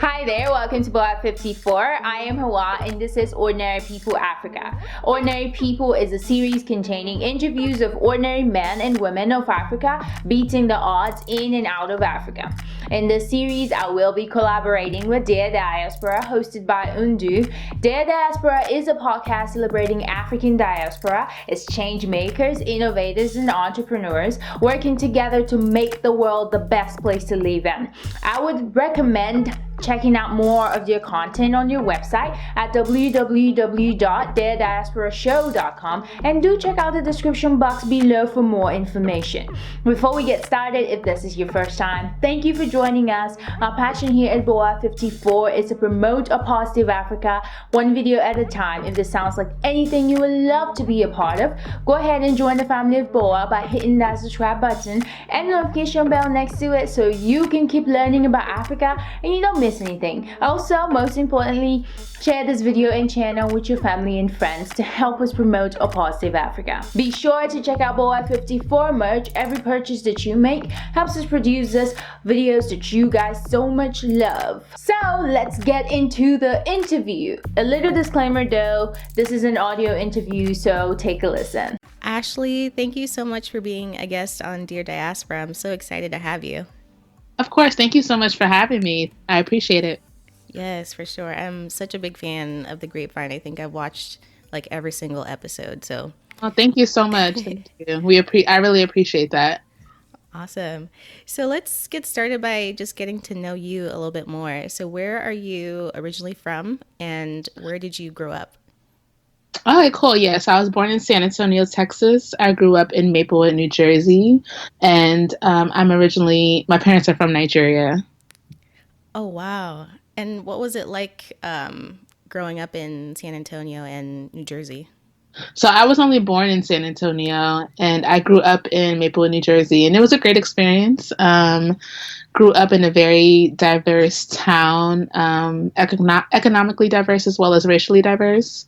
Hi there, welcome to Block 54. I am Hawa and this is Ordinary People Africa. Ordinary People is a series containing interviews of ordinary men and women of Africa beating the odds in and out of Africa. In this series, I will be collaborating with Dear Diaspora, hosted by Undu. Dear Diaspora is a podcast celebrating African diaspora, its change makers, innovators, and entrepreneurs working together to make the world the best place to live in. I would recommend checking out more of their content on your website at www.theirdiasporashow.com, and do check out the description box below for more information. Before we get started, if this is your first time, thank you for joining us. Our passion here at Boa 54 is to promote a positive Africa, one video at a time. If this sounds like anything you would love to be a part of, go ahead and join the family of Boa by hitting that subscribe button and notification bell next to it so you can keep learning about Africa and you don't miss anything. Also, most importantly, share this video and channel with your family and friends to help us promote a positive Africa. Be sure to check out Boa 54 merch. Every purchase that you make helps us produce this videos that you guys so much love. So let's get into the interview. A little disclaimer though, this is an audio interview, so take a listen. Ashley, thank you so much for being a guest on Dear Diaspora. I'm so excited to have you. Of course. Thank you so much for having me. I appreciate it. Yes, for sure. I'm such a big fan of the Grapevine. I think I've watched like every single episode. So, well, thank you so much. Thank you. I really appreciate that. Awesome. So let's get started by just getting to know you a little bit more. So where are you originally from and where did you grow up? Okay, cool. Yes, I was born in San Antonio, Texas. I grew up in Maplewood, New Jersey. And my parents are from Nigeria. Oh, wow. And what was it like growing up in San Antonio and New Jersey? So I was only born in San Antonio and I grew up in Maplewood, New Jersey. And it was a great experience. Grew up in a very diverse town, economically diverse as well as racially diverse.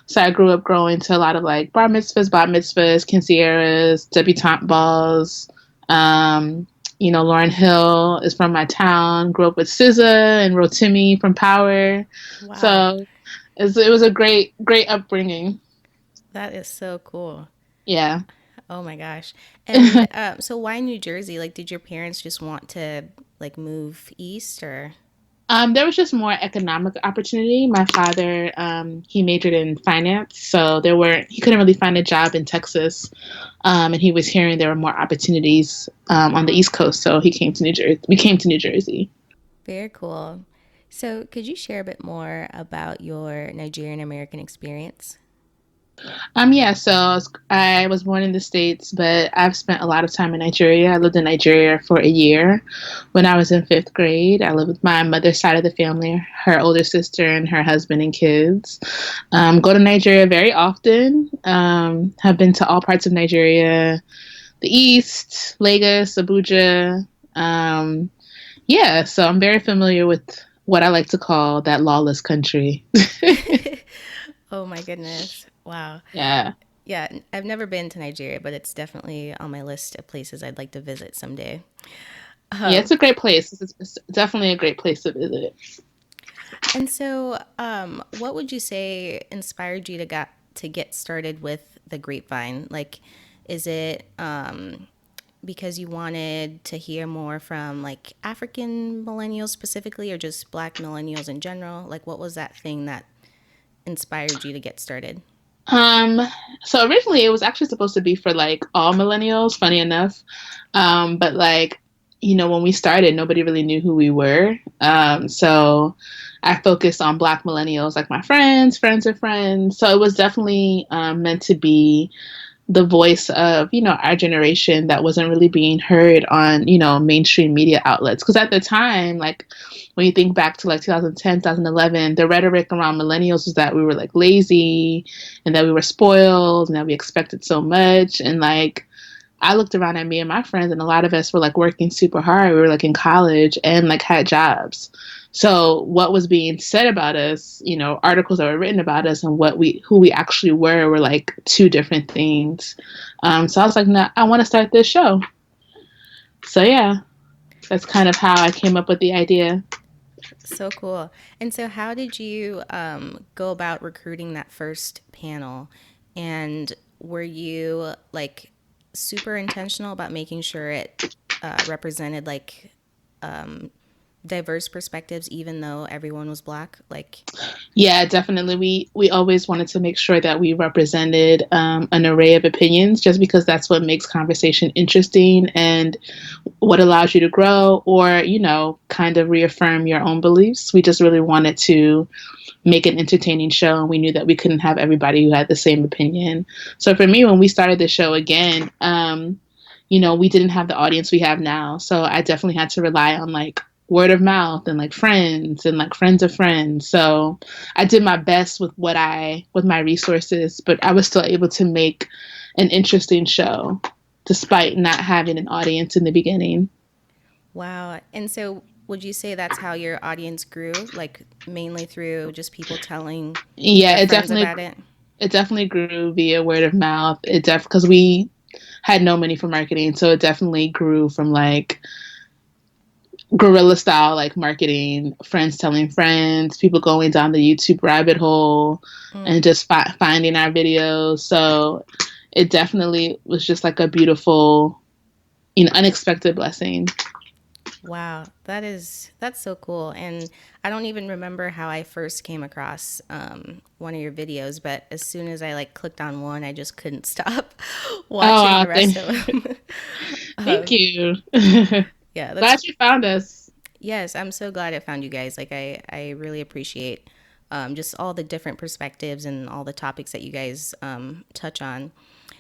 So I grew up going to a lot of like bar mitzvahs, bat mitzvahs, quinceañeras, debutante balls. Lauryn Hill is from my town. Grew up with SZA and Rotimi from Power. Wow. So it was a great upbringing. That is so cool. Yeah. Oh my gosh. And so why New Jersey? Like, did your parents just want to like move east or? There was just more economic opportunity. My father, he majored in finance, so he couldn't really find a job in Texas, and he was hearing there were more opportunities on the East Coast, so he came to New Jersey. We came to New Jersey. Very cool. So, could you share a bit more about your Nigerian American experience? So I was born in the States, but I've spent a lot of time in Nigeria. I lived in Nigeria for a year. When I was in 5th grade, I lived with my mother's side of the family, her older sister and her husband and kids. Go to Nigeria very often. Have been to all parts of Nigeria, the East, Lagos, Abuja. So I'm very familiar with what I like to call that lawless country. Oh my goodness. Wow. Yeah. Yeah, I've never been to Nigeria, but it's definitely on my list of places I'd like to visit someday. Yeah, it's a great place. It's definitely a great place to visit. And so, what would you say inspired you to get started with the Grapevine? Like, is it because you wanted to hear more from like African millennials specifically, or just Black millennials in general? Like, what was that thing that inspired you to get started? So originally it was actually supposed to be for like all millennials, funny enough. But like, when we started, nobody really knew who we were. So I focused on Black millennials, like my friends of friends. So it was definitely meant to be the voice of, our generation that wasn't really being heard on, mainstream media outlets. Because at the time, like when you think back to like 2010, 2011, the rhetoric around millennials was that we were like lazy and that we were spoiled and that we expected so much. And like, I looked around at me and my friends and a lot of us were like working super hard. We were like in college and like had jobs. So what was being said about us, articles that were written about us and who we actually were like two different things. So I was like, no, I want to start this show. So yeah, that's kind of how I came up with the idea. So cool. And so, how did you go about recruiting that first panel? And were you like super intentional about making sure it represented like diverse perspectives, even though everyone was black? Like, Yeah, definitely. We always wanted to make sure that we represented an array of opinions, just because that's what makes conversation interesting and what allows you to grow, or kind of reaffirm your own beliefs. We just really wanted to make an entertaining show, and we knew that we couldn't have everybody who had the same opinion. So for me, when we started the show again, we didn't have the audience we have now. So I definitely had to rely on like word of mouth and like friends and like friends of friends. So I did my best with my resources, but I was still able to make an interesting show despite not having an audience in the beginning. wow. And so, would you say that's how your audience grew? Like, mainly through just people telling Yeah, their friends about it? it definitely grew via word of mouth. Because we had no money for marketing, so it definitely grew from like guerrilla style, like marketing, friends telling friends, people going down the YouTube rabbit hole and just finding our videos. So it definitely was just like a beautiful, unexpected blessing. Wow, that's so cool. And I don't even remember how I first came across one of your videos, but as soon as I like clicked on one, I just couldn't stop Oh, watching wow, the rest of them. thank you. Yeah, that's Glad you found us. yes, I'm so glad I found you guys. Like I really appreciate just all the different perspectives and all the topics that you guys touch on.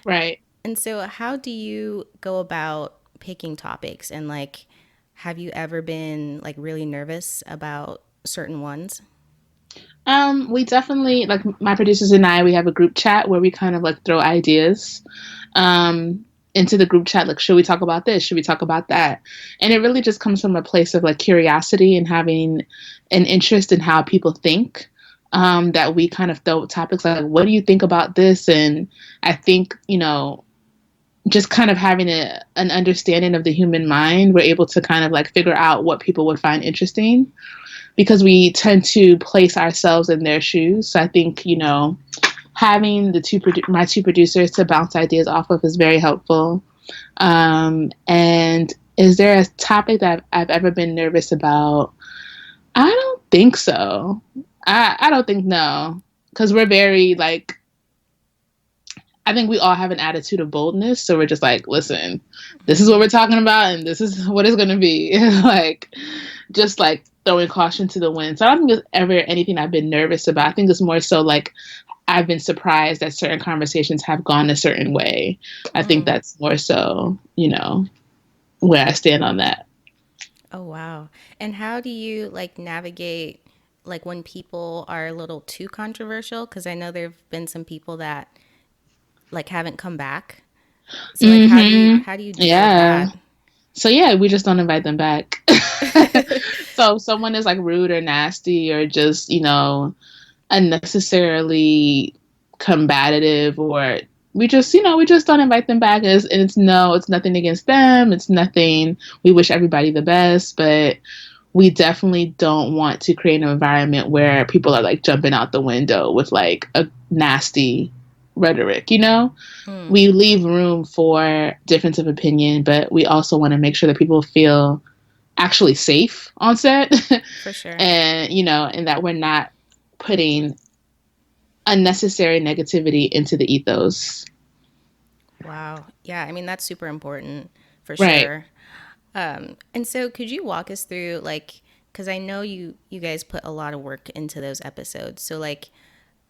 Right. And so, how do you go about picking topics? And like, have you ever been like really nervous about certain ones? We definitely, like, my producers and I, we have a group chat where we kind of like throw ideas um into the group chat, like, should we talk about this? Should we talk about that? And it really just comes from a place of like curiosity and having an interest in how people think. That we kind of throw topics like, what do you think about this? And I think, just kind of having an understanding of the human mind, we're able to kind of like figure out what people would find interesting, because we tend to place ourselves in their shoes. So I think, having my two producers to bounce ideas off of is very helpful. And is there a topic that I've ever been nervous about? I don't think so. I don't think, no, because we're very like, I think we all have an attitude of boldness. So we're just like, listen, this is what we're talking about, and this is what it's going to be. Like, just like throwing caution to the wind. So I don't think there's ever anything I've been nervous about. I think it's more so like I've been surprised that certain conversations have gone a certain way. I think that's more so, where I stand on that. Oh wow! And how do you like navigate like when people are a little too controversial? Because I know there've been some people that like haven't come back. So like, Mm-hmm. how do you deal with Yeah. that? So yeah, we just don't invite them back. So if someone is like rude or nasty or just, unnecessarily combative, or we just don't invite them back. And it's no, it's nothing against them. It's nothing. We wish everybody the best, but we definitely don't want to create an environment where people are like jumping out the window with like a nasty rhetoric, We leave room for difference of opinion, but we also want to make sure that people feel actually safe on set. For sure. And that we're not putting unnecessary negativity into the ethos. Wow. Yeah, I mean that's super important for Right. sure. And so could you walk us through like because I know you guys put a lot of work into those episodes. So like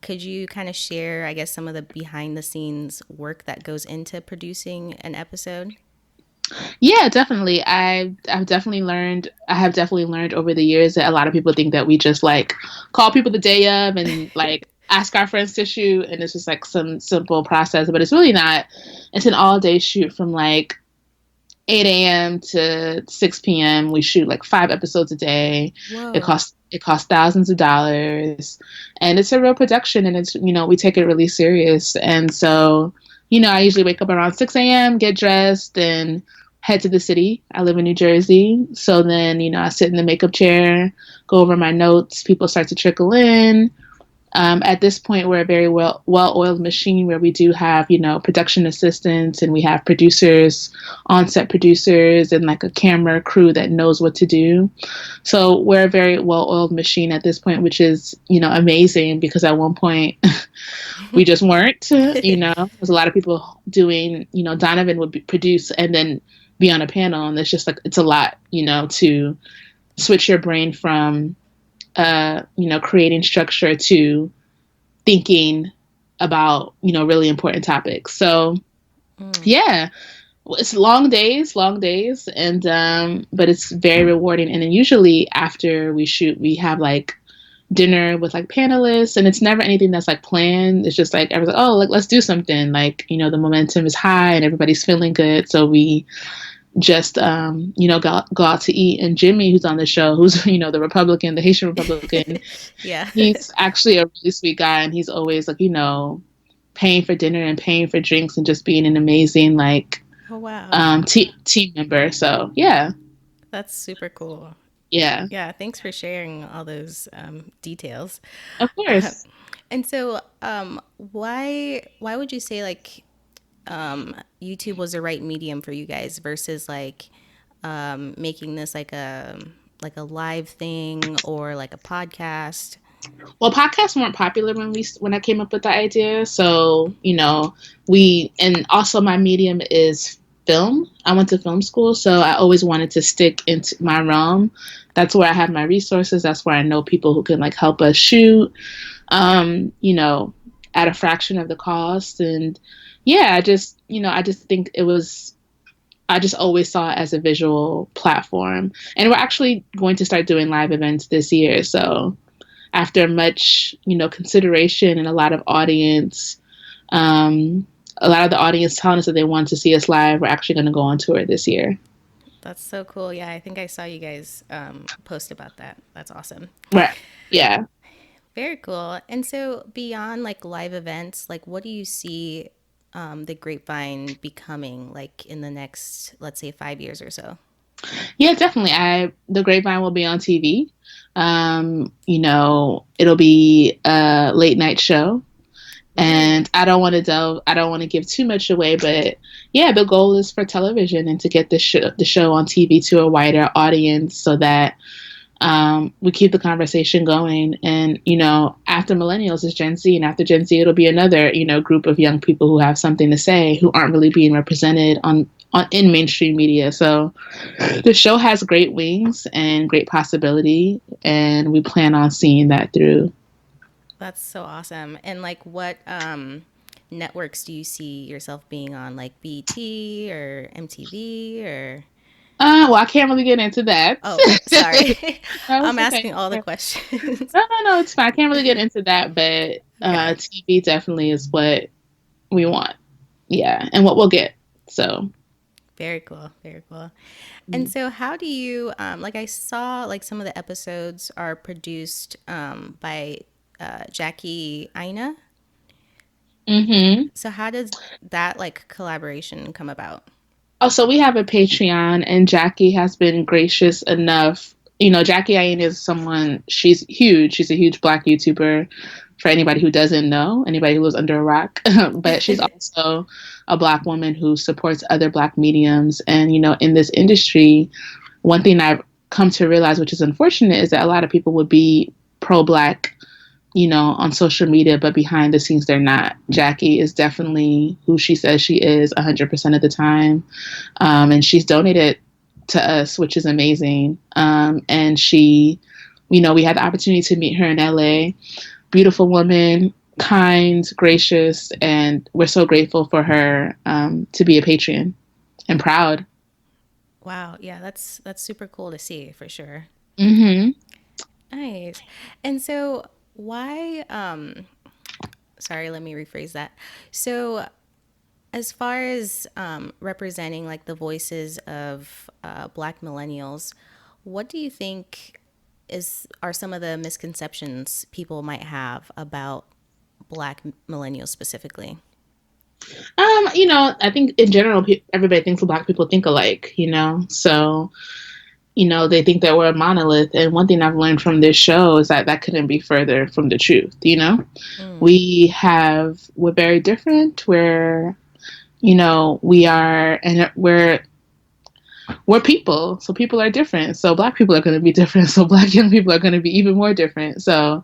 could you kind of share I guess some of the behind the scenes work that goes into producing an episode? Yeah, definitely. I have definitely learned over the years that a lot of people think that we just like call people the day of and like ask our friends to shoot, and it's just like some simple process, but it's really not. It's an all day shoot from like 8 a.m. to 6 p.m. We shoot like 5 episodes a day. It Whoa. costs thousands of dollars, and it's a real production, and it's we take it really serious. And so I usually wake up around 6 a.m., get dressed, and head to the city. I live in New Jersey. So then, I sit in the makeup chair, go over my notes, people start to trickle in. At this point, we're a very well-oiled machine where we do have, production assistants, and we have producers, on-set producers, and like a camera crew that knows what to do. So we're a very well-oiled machine at this point, which is, amazing, because at one point we just weren't. There's a lot of people doing, Donovan would produce and then be on a panel, and it's just like, it's a lot, to switch your brain from creating structure to thinking about, really important topics. So yeah, it's long days, and but it's very rewarding. And then usually after we shoot, we have like dinner with like panelists, and it's never anything that's like planned. It's just like everyone's like, oh, like, let's do something. Like, the momentum is high and everybody's feeling good. So we just go out to eat. And Jimmy, who's on the show, who's the Republican, the Haitian Republican, Yeah. he's actually a really sweet guy, and he's always like, paying for dinner and paying for drinks and just being an amazing like Oh, wow. team member. So yeah. That's super cool. Yeah, Yeah, thanks for sharing all those details. of course. And so, why would you say like YouTube was the right medium for you guys versus like making this like a live thing or like a podcast? Well, podcasts weren't popular when I came up with the idea. So, we, and also my medium is film. I went to film school, so I always wanted to stick into my realm. That's where I have my resources. That's where I know people who can like help us shoot, at a fraction of the cost. And yeah, I just think I just always saw it as a visual platform. And we're actually going to start doing live events this year. So after much, consideration and a lot of the audience telling us that they want to see us live, we're actually going to go on tour this year. That's so cool. Yeah, I think I saw you guys post about that. That's awesome. Right. Yeah. Very cool. And so beyond like live events, like what do you see the Grapevine becoming like in the next, let's say, 5 years or so? Yeah, definitely. The Grapevine will be on TV. It'll be a late night show. And I don't want to give too much away, but yeah, the goal is for television and to get the show on TV to a wider audience so that we keep the conversation going. And, after millennials is Gen Z, and after Gen Z, it'll be another, group of young people who have something to say, who aren't really being represented in mainstream media. So the show has great wings and great possibility, and we plan on seeing that through. That's so awesome. And like what networks do you see yourself being on, like BT or MTV or? Well, I can't really get into that. Oh, sorry. No, I'm it's okay. asking all the questions. No, it's fine. I can't really get into that, but Okay. TV definitely is what we want. Yeah, and what we'll get. So, Very cool. Very cool. And so how do you like I saw like some of the episodes are produced by Jackie Aina. mm-hmm. So how does that like collaboration come about? Also, we have a Patreon, and Jackie has been gracious enough. Jackie Aina is someone, she's huge. She's a huge Black YouTuber, for anybody who doesn't know, anybody who lives under a rock. But she's also a Black woman who supports other Black mediums. And, in this industry, one thing I've come to realize, which is unfortunate, is that a lot of people would be pro-Black, on social media, but behind the scenes, they're not. Jackie is definitely who she says she is 100% of the time. And she's donated to us, which is amazing. And she, we had the opportunity to meet her in LA. Beautiful woman, kind, gracious, and we're so grateful for her to be a patron and proud. Wow, yeah, that's super cool to see for sure. Mm-hmm. Nice. And so why sorry, let me rephrase that. So as far as representing like the voices of Black millennials, what do you think are some of the misconceptions people might have about Black millennials specifically? I think in general, everybody thinks Black people think alike, so, they think that we're a monolith. And one thing I've learned from this show is that that couldn't be further from the truth. Mm, We're very different. We are, and we're people. So people are different. So Black people are going to be different. So Black young people are going to be even more different. So,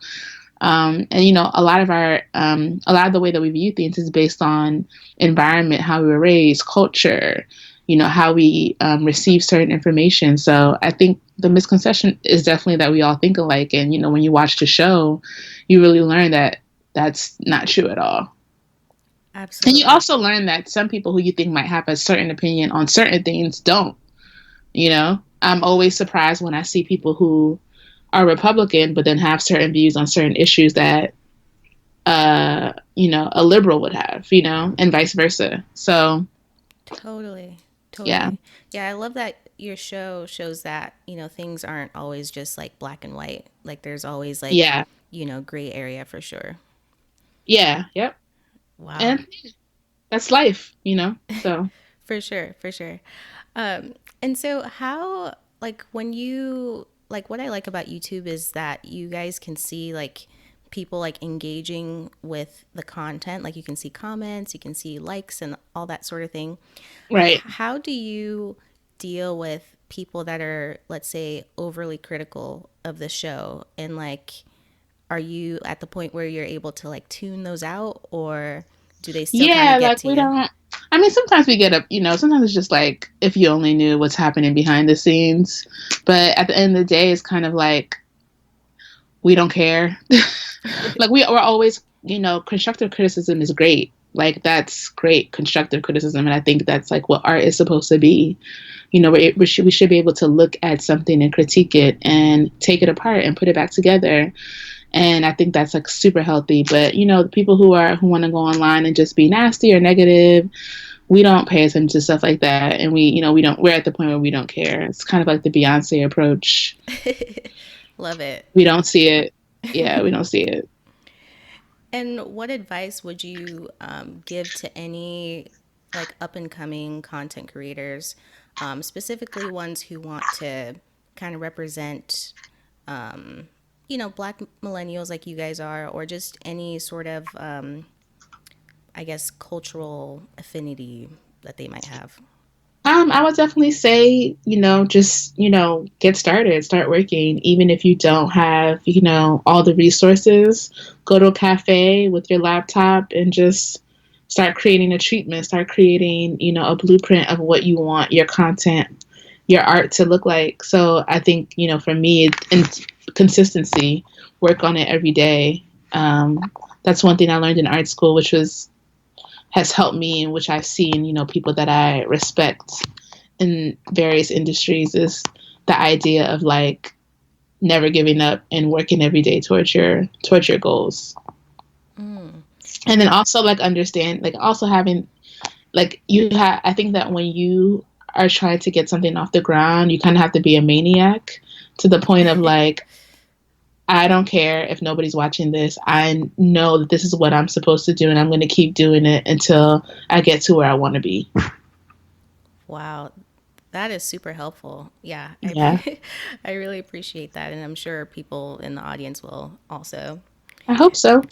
and a lot of the way that we view things is based on environment, how we were raised, culture, how we receive certain information. So I think the misconception is definitely that we all think alike. And, when you watch the show, you really learn that that's not true at all. And you absolutely. also learn that some people who you think might have a certain opinion on certain things don't. I'm always surprised when I see people who are Republican, but then have certain views on certain issues that, a liberal would have, and vice versa. So, Totally. yeah. Totally. Yeah, I love that your show shows that, things aren't always just like black and white. Like there's always like, Yeah. gray area for sure. Yeah. Yep. Wow. And that's life. So, For sure, for sure. And so how like when you like what I like about YouTube is that you guys can see like people like engaging with the content. Like you can see comments, you can see likes and all that sort of thing. right. How do you deal with people that are, let's say, overly critical of the show? And like, are you at the point where you're able to like tune those out, or do they still kind of Yeah. get Like to we you? don't, I mean, sometimes we get up, sometimes it's just like if you only knew what's happening behind the scenes. But at the end of the day, it's kind of like we don't care. Like we're always, constructive criticism is great. Like that's great constructive criticism, and I think that's like what art is supposed to be. We should be able to look at something and critique it and take it apart and put it back together. And I think that's like super healthy. But the people who want to go online and just be nasty or negative, we don't pay attention to stuff like that. And we're at the point where we don't care. It's kind of like the Beyonce approach. Love it. We don't see it. Yeah, we don't see it. And what advice would you give to any like up and coming content creators, specifically ones who want to kind of represent, Black millennials like you guys are, or just any sort of, I guess, cultural affinity that they might have? I would definitely say, just, get started, start working. Even if you don't have, all the resources, go to a cafe with your laptop and just start creating a treatment, start creating, a blueprint of what you want your content, your art to look like. So I think, for me, and consistency, work on it every day. That's one thing I learned in art school, which has helped me, and which I've seen, people that I respect in various industries, is the idea of like never giving up and working every day towards your goals. Mm. And then also like understand, like also having like I think that when you are trying to get something off the ground, you kind of have to be a maniac to the point of like, I don't care if nobody's watching this. I know that this is what I'm supposed to do, and I'm going to keep doing it until I get to where I want to be. Wow, that is super helpful. Yeah, Yeah, I really appreciate that, and I'm sure people in the audience will also. I hope so.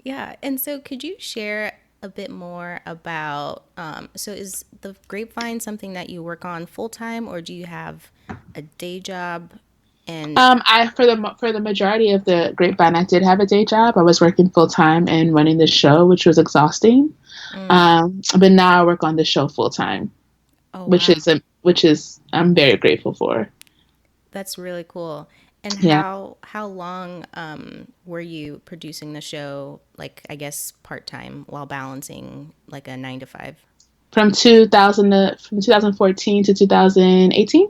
Yeah, and so could you share a bit more about? So is the Grapevine something that you work on full time, or do you have a day job? And I for the majority of the Grapevine, I did have a day job. I was working full time and running the show, which was exhausting. mm, But now I work on the show full time, oh which wow, is I'm very grateful for. that's really cool. And Yeah, how long were you producing the show? Like I guess part time while balancing like a 9 to 5. from 2014 to 2018.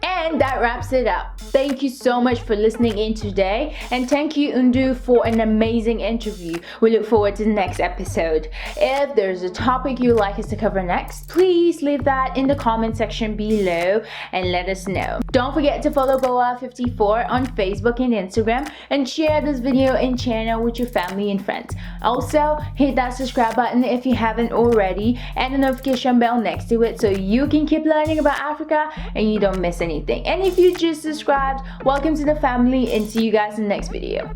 And that wraps it up. Thank you so much for listening in today. And thank you, Undu, for an amazing interview. We look forward to the next episode. If there's a topic you'd like us to cover next, please leave that in the comment section below and let us know. Don't forget to follow Boa54 on Facebook and Instagram, and share this video and channel with your family and friends. Also, hit that subscribe button if you haven't already, and the notification bell next to it so you can keep learning about Africa and you don't miss anything. And if you just subscribed, welcome to the family, and see you guys in the next video.